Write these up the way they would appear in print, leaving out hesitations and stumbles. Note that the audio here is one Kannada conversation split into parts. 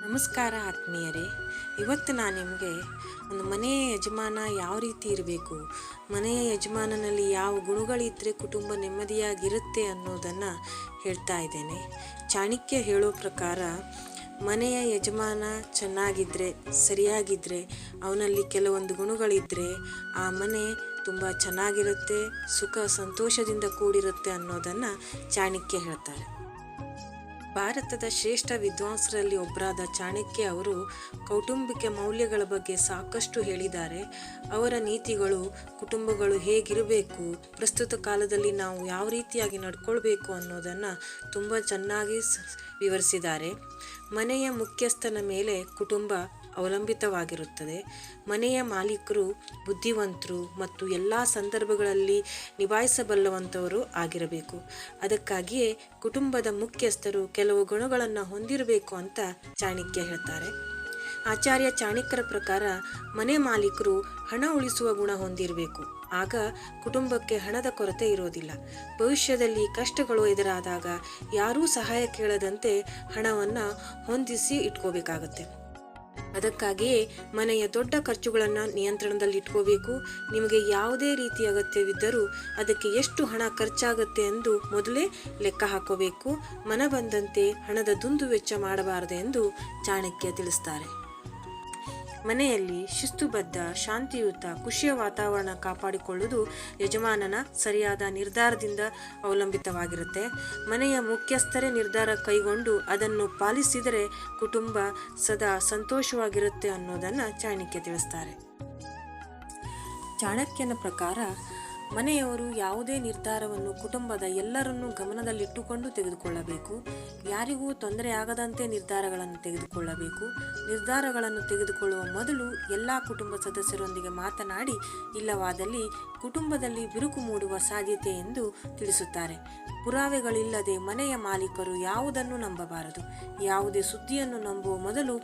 ನಮಸ್ಕಾರ ಆತ್ಮೀಯರೇ. ಇವತ್ತು ನಾನು ನಿಮಗೆ ಒಂದು ಮನೆಯ ಯಜಮಾನ ಯಾವ ರೀತಿ ಇರಬೇಕು, ಮನೆಯ ಯಜಮಾನನಲ್ಲಿ ಯಾವ ಗುಣಗಳಿದ್ದರೆ ಕುಟುಂಬ ನೆಮ್ಮದಿಯಾಗಿರುತ್ತೆ ಅನ್ನೋದನ್ನು ಹೇಳ್ತಾ ಇದ್ದೇನೆ. ಚಾಣಕ್ಯ ಹೇಳೋ ಪ್ರಕಾರ ಮನೆಯ ಯಜಮಾನ ಚೆನ್ನಾಗಿದ್ದರೆ, ಸರಿಯಾಗಿದ್ದರೆ, ಅವನಲ್ಲಿ ಕೆಲವೊಂದು ಗುಣಗಳಿದ್ದರೆ ಆ ಮನೆ ತುಂಬ ಚೆನ್ನಾಗಿರುತ್ತೆ, ಸುಖ ಸಂತೋಷದಿಂದ ಕೂಡಿರುತ್ತೆ ಅನ್ನೋದನ್ನು ಚಾಣಕ್ಯ ಹೇಳ್ತಾರೆ. ಭಾರತದ ಶ್ರೇಷ್ಠ ವಿದ್ವಾಂಸರಲ್ಲಿ ಒಬ್ಬರಾದ ಚಾಣಕ್ಯ ಅವರು ಕೌಟುಂಬಿಕ ಮೌಲ್ಯಗಳ ಬಗ್ಗೆ ಸಾಕಷ್ಟು ಹೇಳಿದ್ದಾರೆ. ಅವರ ನೀತಿಗಳು, ಕುಟುಂಬಗಳು ಹೇಗಿರಬೇಕು, ಪ್ರಸ್ತುತ ಕಾಲದಲ್ಲಿ ನಾವು ಯಾವ ರೀತಿಯಾಗಿ ನಡ್ಕೊಳ್ಬೇಕು ಅನ್ನೋದನ್ನು ತುಂಬ ಚೆನ್ನಾಗಿ ವಿವರಿಸಿದ್ದಾರೆ. ಮನೆಯ ಮುಖ್ಯಸ್ಥನ ಮೇಲೆ ಕುಟುಂಬ ಅವಲಂಬಿತವಾಗಿರುತ್ತದೆ. ಮನೆಯ ಮಾಲೀಕರು ಬುದ್ಧಿವಂತರು ಮತ್ತು ಎಲ್ಲ ಸಂದರ್ಭಗಳಲ್ಲಿ ನಿಭಾಯಿಸಬಲ್ಲವಂಥವರು ಆಗಿರಬೇಕು. ಅದಕ್ಕಾಗಿಯೇ ಕುಟುಂಬದ ಮುಖ್ಯಸ್ಥರು ಕೆಲವು ಗುಣಗಳನ್ನು ಹೊಂದಿರಬೇಕು ಅಂತ ಚಾಣಕ್ಯ ಹೇಳ್ತಾರೆ. ಆಚಾರ್ಯ ಚಾಣಕ್ಯರ ಪ್ರಕಾರ ಮನೆ ಮಾಲೀಕರು ಹಣ ಉಳಿಸುವ ಗುಣ ಹೊಂದಿರಬೇಕು. ಆಗ ಕುಟುಂಬಕ್ಕೆ ಹಣದ ಕೊರತೆ ಇರೋದಿಲ್ಲ. ಭವಿಷ್ಯದಲ್ಲಿ ಕಷ್ಟಗಳು ಎದುರಾದಾಗ ಯಾರೂ ಸಹಾಯ ಕೇಳದಂತೆ ಹಣವನ್ನು ಹೊಂದಿಸಿ ಇಟ್ಕೋಬೇಕಾಗತ್ತೆ. ಅದಕ್ಕಾಗಿಯೇ ಮನೆಯ ದೊಡ್ಡ ಖರ್ಚುಗಳನ್ನು ನಿಯಂತ್ರಣದಲ್ಲಿ ಇಟ್ಕೋಬೇಕು. ನಿಮಗೆ ಯಾವುದೇ ರೀತಿ ಅಗತ್ಯವಿದ್ದರೂ ಅದಕ್ಕೆ ಎಷ್ಟು ಹಣ ಖರ್ಚಾಗುತ್ತೆ ಎಂದು ಮೊದಲೇ ಲೆಕ್ಕ ಹಾಕೋಬೇಕು. ಮನ ಬಂದಂತೆ ಹಣದ ದುಂದು ವೆಚ್ಚ ಮಾಡಬಾರದು ಎಂದು ಚಾಣಕ್ಯ ತಿಳಿಸ್ತಾರೆ. ಮನೆಯಲ್ಲಿ ಶಿಸ್ತುಬದ್ಧ, ಶಾಂತಿಯುತ, ಖುಷಿಯ ವಾತಾವರಣ ಕಾಪಾಡಿಕೊಳ್ಳುವುದು ಯಜಮಾನನ ಸರಿಯಾದ ನಿರ್ಧಾರದಿಂದ ಅವಲಂಬಿತವಾಗಿರುತ್ತೆ. ಮನೆಯ ಮುಖ್ಯಸ್ಥರೇ ನಿರ್ಧಾರ ಕೈಗೊಂಡು ಅದನ್ನು ಪಾಲಿಸಿದರೆ ಕುಟುಂಬ ಸದಾ ಸಂತೋಷವಾಗಿರುತ್ತೆ ಅನ್ನೋದನ್ನು ಚಾಣಕ್ಯ ತಿಳಿಸ್ತಾರೆ. ಚಾಣಕ್ಯನ ಪ್ರಕಾರ ಮನೆಯವರು ಯಾವುದೇ ನಿರ್ಧಾರವನ್ನು ಕುಟುಂಬದ ಎಲ್ಲರನ್ನೂ ಗಮನದಲ್ಲಿಟ್ಟುಕೊಂಡು ತೆಗೆದುಕೊಳ್ಳಬೇಕು. ಯಾರಿಗೂ ತೊಂದರೆ ಆಗದಂತೆ ನಿರ್ಧಾರಗಳನ್ನು ತೆಗೆದುಕೊಳ್ಳಬೇಕು. ನಿರ್ಧಾರಗಳನ್ನು ತೆಗೆದುಕೊಳ್ಳುವ ಮೊದಲು ಎಲ್ಲ ಕುಟುಂಬ ಸದಸ್ಯರೊಂದಿಗೆ ಮಾತನಾಡಿ, ಇಲ್ಲವಾದಲ್ಲಿ ಕುಟುಂಬದಲ್ಲಿ ಬಿರುಕು ಮೂಡುವ ಸಾಧ್ಯತೆ ಎಂದು ತಿಳಿಸುತ್ತಾರೆ. ಪುರಾವೆಗಳಿಲ್ಲದೆ ಮನೆಯ ಮಾಲೀಕರು ಯಾವುದನ್ನು ನಂಬಬಾರದು. ಯಾವುದೇ ಸುದ್ದಿಯನ್ನು ನಂಬುವ ಮೊದಲು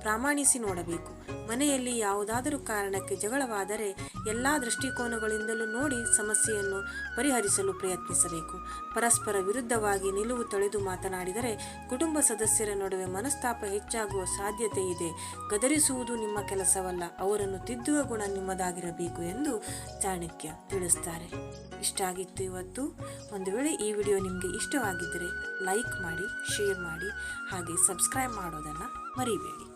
ಪ್ರಾಮಾಣಿಸಿ ನೋಡಬೇಕು. ಮನೆಯಲ್ಲಿ ಯಾವುದಾದರೂ ಕಾರಣಕ್ಕೆ ಜಗಳವಾದರೆ ಎಲ್ಲ ದೃಷ್ಟಿಕೋನಗಳಿಂದಲೂ ನೋಡಿ ಸಮಸ್ಯೆಯನ್ನು ಪರಿಹರಿಸಲು ಪ್ರಯತ್ನಿಸಬೇಕು. ಪರಸ್ಪರ ವಿರುದ್ಧವಾಗಿ ನಿಲುವು ತಳೆದು ಮಾತನಾಡಿದರೆ ಕುಟುಂಬ ಸದಸ್ಯರ ನಡುವೆ ಮನಸ್ತಾಪ ಹೆಚ್ಚಾಗುವ ಸಾಧ್ಯತೆ ಇದೆ. ಗದರಿಸುವುದು ನಿಮ್ಮ ಕೆಲಸವಲ್ಲ, ಅವರನ್ನು ತಿದ್ದುವ ಗುಣ ನಿಮ್ಮದಾಗಿರಬೇಕು ಎಂದು ಚಾಣಕ್ಯ ತಿಳಿಸ್ತಾರೆ. ಇಷ್ಟ ಆಗಿತ್ತು ಇವತ್ತು. ಒಂದು ವೇಳೆ ಈ ವಿಡಿಯೋ ನಿಮಗೆ ಇಷ್ಟವಾಗಿದ್ದರೆ ಲೈಕ್ ಮಾಡಿ, ಶೇರ್ ಮಾಡಿ, ಹಾಗೆ ಸಬ್ಸ್ಕ್ರೈಬ್ ಮಾಡೋದನ್ನು ಮರಿಬೇಡಿ.